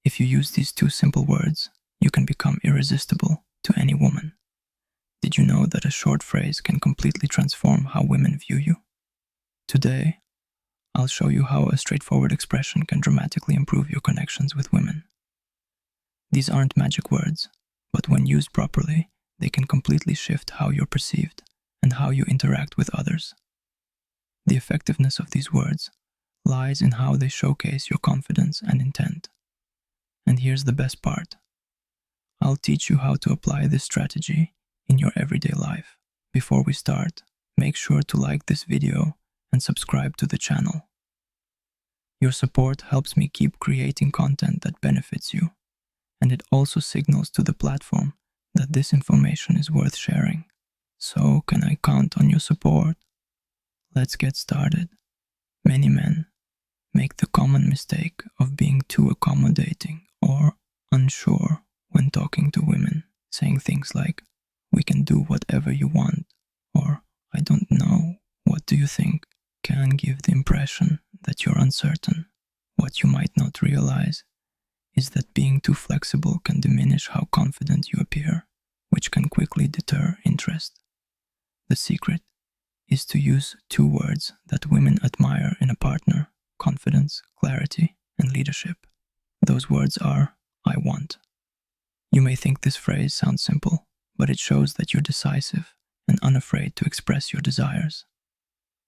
If you use these two simple words, you can become irresistible to any woman. Did you know that a short phrase can completely transform how women view you? Today, I'll show you how a straightforward expression can dramatically improve your connections with women. These aren't magic words, but when used properly, they can completely shift how you're perceived and how you interact with others. The effectiveness of these words lies in how they showcase your confidence and intent. And here's the best part. I'll teach you how to apply this strategy in your everyday life. Before we start, make sure to like this video and subscribe to the channel. Your support helps me keep creating content that benefits you, and it also signals to the platform that this information is worth sharing. So, can I count on your support? Let's get started. Many men make the common mistake of being too accommodating or unsure when talking to women, saying things like, "We can do whatever you want," or "I don't know, what do you think?" can give the impression that you're uncertain. What you might not realize is that being too flexible can diminish how confident you appear, which can quickly deter interest. The secret is to use two words that women admire in a partner: confidence, clarity, and leadership. Those words are, "I want." You may think this phrase sounds simple, but it shows that you're decisive and unafraid to express your desires.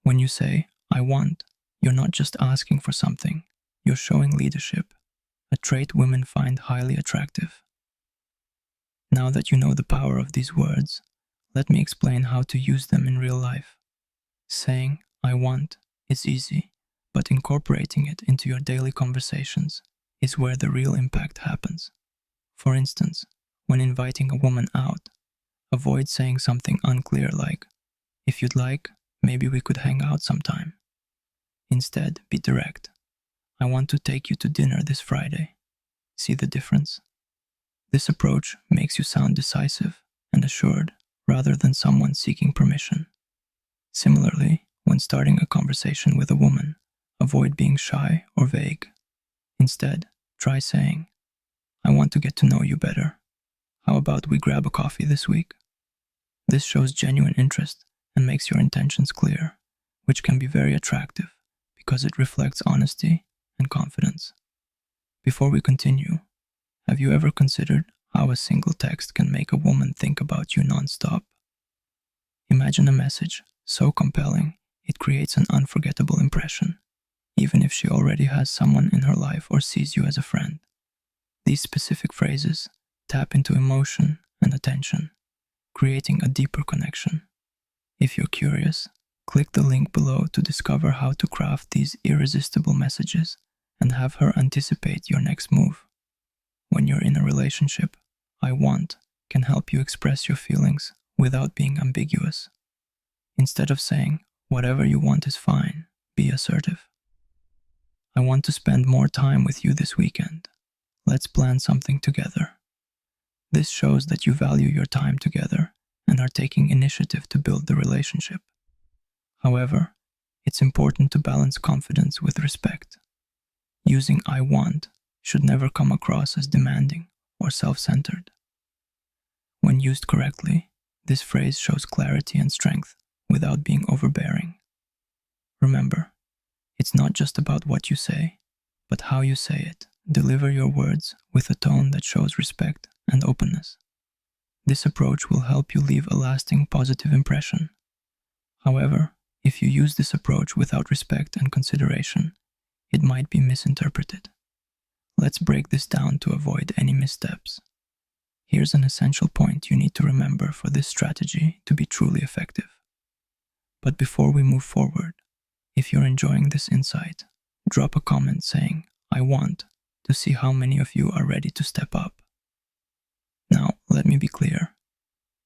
When you say, "I want," you're not just asking for something, you're showing leadership, a trait women find highly attractive. Now that you know the power of these words, let me explain how to use them in real life. Saying, "I want," is easy, but incorporating it into your daily conversations is where the real impact happens. For instance, when inviting a woman out, avoid saying something unclear like, "If you'd like, maybe we could hang out sometime." Instead, be direct. "I want to take you to dinner this Friday." See the difference? This approach makes you sound decisive and assured rather than someone seeking permission. Similarly, when starting a conversation with a woman, avoid being shy or vague. Instead, try saying, "I want to get to know you better. How about we grab a coffee this week?" This shows genuine interest and makes your intentions clear, which can be very attractive because it reflects honesty and confidence. Before we continue, have you ever considered how a single text can make a woman think about you non-stop? Imagine a message so compelling it creates an unforgettable impression, even if she already has someone in her life or sees you as a friend. These specific phrases tap into emotion and attention, creating a deeper connection. If you're curious, click the link below to discover how to craft these irresistible messages and have her anticipate your next move. When you're in a relationship, "I want" can help you express your feelings without being ambiguous. Instead of saying, "Whatever you want is fine," be assertive. "I want to spend more time with you this weekend. Let's plan something together." This shows that you value your time together and are taking initiative to build the relationship. However, it's important to balance confidence with respect. Using "I want" should never come across as demanding or self-centered. When used correctly, this phrase shows clarity and strength without being overbearing. Remember, it's not just about what you say, but how you say it. Deliver your words with a tone that shows respect and openness. This approach will help you leave a lasting positive impression. However, if you use this approach without respect and consideration, it might be misinterpreted. Let's break this down to avoid any missteps. Here's an essential point you need to remember for this strategy to be truly effective. But before we move forward, if you're enjoying this insight, drop a comment saying, "I want," to see how many of you are ready to step up. Now, let me be clear.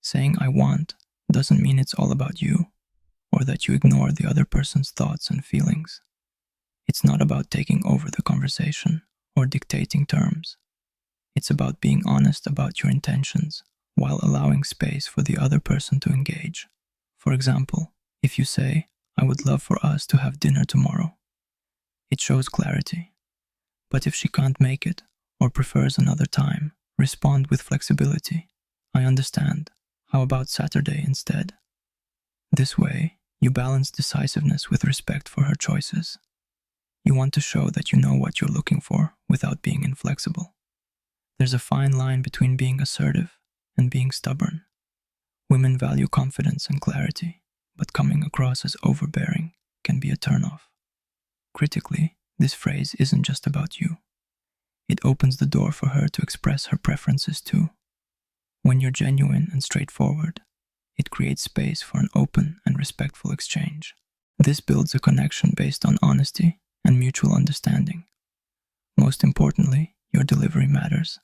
Saying "I want" doesn't mean it's all about you, or that you ignore the other person's thoughts and feelings. It's not about taking over the conversation or dictating terms. It's about being honest about your intentions while allowing space for the other person to engage. For example, if you say, "I would love for us to have dinner tomorrow," it shows clarity. But if she can't make it, or prefers another time, respond with flexibility. I understand. How about Saturday instead? This way, you balance decisiveness with respect for her choices. You want to show that you know what you're looking for without being inflexible. There's a fine line between being assertive and being stubborn. Women value confidence and clarity, but coming across as overbearing can be a turnoff. Critically, this phrase isn't just about you. It opens the door for her to express her preferences too. When you're genuine and straightforward, it creates space for an open and respectful exchange. This builds a connection based on honesty and mutual understanding. Most importantly, your delivery matters.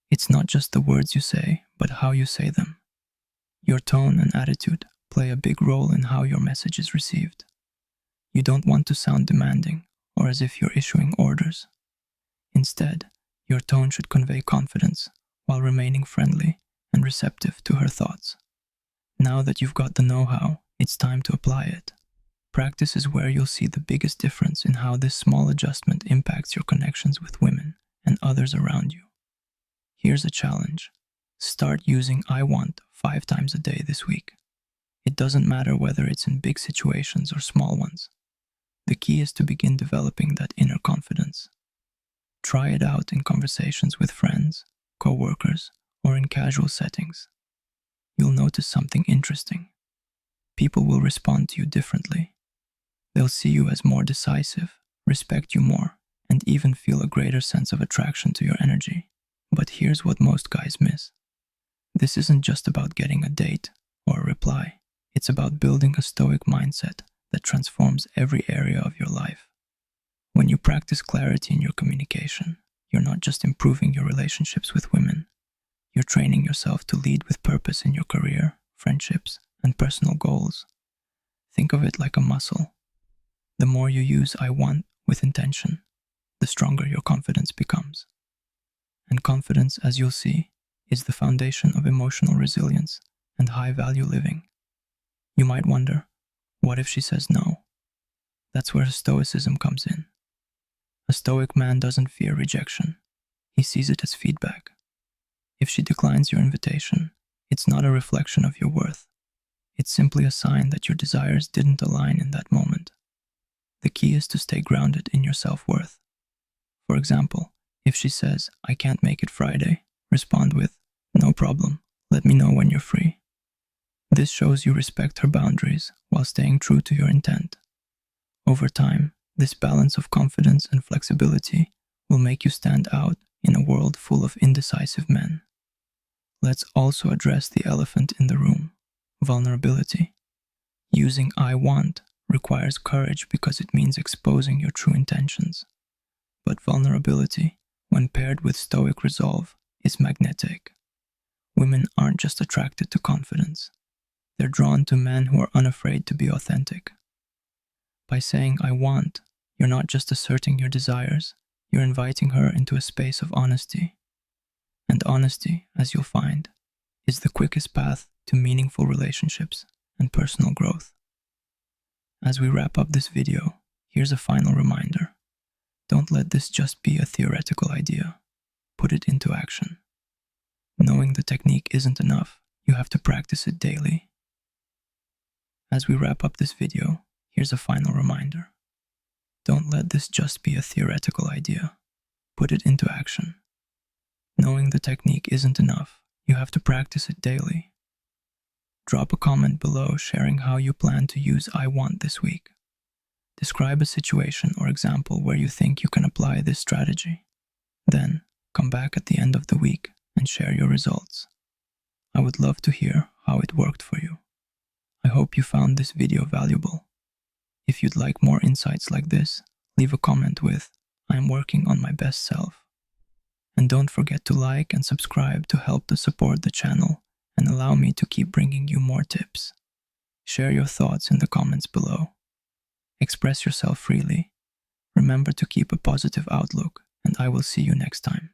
It's not just the words you say, but how you say them. Your tone and attitude play a big role in how your message is received. You don't want to sound demanding or as if you're issuing orders. Instead, your tone should convey confidence while remaining friendly and receptive to her thoughts. Now that you've got the know-how, it's time to apply it. Practice is where you'll see the biggest difference in how this small adjustment impacts your connections with women and others around you. Here's a challenge. Start using I want 5 times a day this week. It doesn't matter whether it's in big situations or small ones. The key is to begin developing that inner confidence. Try it out in conversations with friends, co-workers, or in casual settings. You'll notice something interesting. People will respond to you differently. They'll see you as more decisive, respect you more, and even feel a greater sense of attraction to your energy. But here's what most guys miss. This isn't just about getting a date or a reply. It's about building a stoic mindset that transforms every area of your life. When you practice clarity in your communication, you're not just improving your relationships with women. You're training yourself to lead with purpose in your career, friendships, and personal goals. Think of it like a muscle. The more you use I want with intention, the stronger your confidence becomes. And confidence, as you'll see, is the foundation of emotional resilience and high-value living. You might wonder, what if she says no? That's where Stoicism comes in. A Stoic man doesn't fear rejection. He sees it as feedback. If she declines your invitation, it's not a reflection of your worth. It's simply a sign that your desires didn't align in that moment. The key is to stay grounded in your self-worth. For example, if she says, I can't make it Friday, respond with, no problem, let me know when you're free. This shows you respect her boundaries while staying true to your intent. Over time, this balance of confidence and flexibility will make you stand out in a world full of indecisive men. Let's also address the elephant in the room, vulnerability. Using I want requires courage because it means exposing your true intentions. But vulnerability, when paired with stoic resolve, is magnetic. Women aren't just attracted to confidence. They're drawn to men who are unafraid to be authentic. By saying I want, you're not just asserting your desires, you're inviting her into a space of honesty. And honesty, as you'll find, is the quickest path to meaningful relationships and personal growth. As we wrap up this video, here's a final reminder. Don't let this just be a theoretical idea. Put it into action. Knowing the technique isn't enough, you have to practice it daily. As we wrap up this video, here's a final reminder. Don't let this just be a theoretical idea. Put it into action. Knowing the technique isn't enough, you have to practice it daily. Drop a comment below sharing how you plan to use I want this week. Describe a situation or example where you think you can apply this strategy. Then, come back at the end of the week and share your results. I would love to hear how it worked for you. I hope you found this video valuable. If you'd like more insights like this, leave a comment with, I'm working on my best self. And don't forget to like and subscribe to help to support the channel and allow me to keep bringing you more tips. Share your thoughts in the comments below. Express yourself freely. Remember to keep a positive outlook, and I will see you next time.